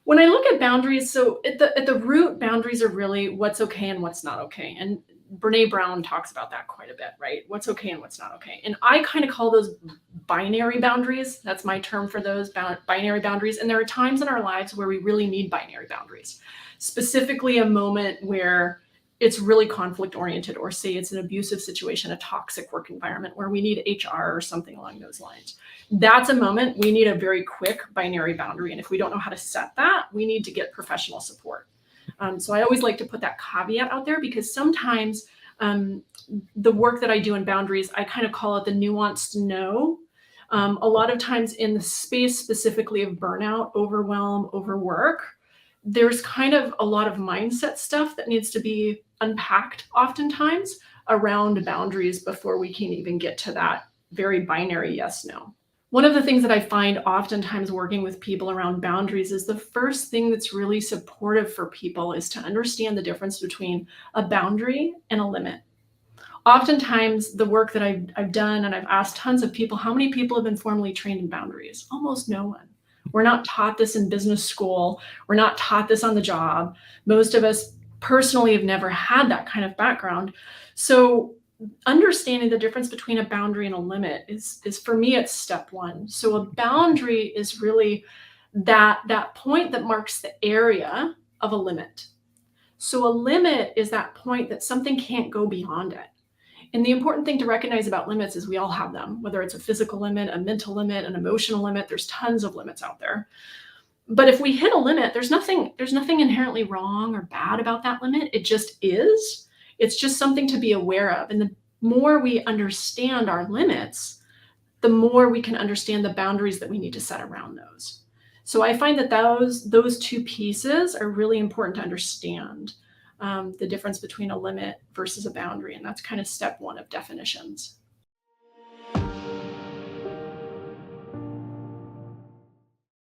When I look at boundaries, so at the root, boundaries are really what's okay and what's not okay. And Brene Brown talks about that quite a bit, right? What's okay and what's not okay. And I kind of call those binary boundaries. That's my term for those binary boundaries. And there are times in our lives where we really need binary boundaries, specifically a moment where it's really conflict oriented, or say it's an abusive situation, a toxic work environment where we need HR or something along those lines. That's a moment we need a very quick binary boundary. And if we don't know how to set that, we need to get professional support. So I always like to put that caveat out there, because sometimes the work that I do in boundaries, I kind of call it the nuanced no. A lot of times in the space specifically of burnout, overwhelm, overwork, there's kind of a lot of mindset stuff that needs to be unpacked oftentimes around boundaries before we can even get to that very binary yes, no. One of the things that I find oftentimes working with people around boundaries is the first thing that's really supportive for people is to understand the difference between a boundary and a limit. Oftentimes, the work that I've done, and I've asked tons of people, how many people have been formally trained in boundaries? Almost no one. We're not taught this in business school. We're not taught this on the job. Most of us personally have never had that kind of background. So understanding the difference between a boundary and a limit is for me, it's step one. So a boundary is really that point that marks the area of a limit. So a limit is that point that something can't go beyond it. And the important thing to recognize about limits is we all have them, whether it's a physical limit, a mental limit, an emotional limit. There's tons of limits out there. But if we hit a limit, there's nothing inherently wrong or bad about that limit. It just is. It's just something to be aware of. And the more we understand our limits, the more we can understand the boundaries that we need to set around those. So I find that those two pieces are really important to understand, the difference between a limit versus a boundary. And that's kind of step one of definitions.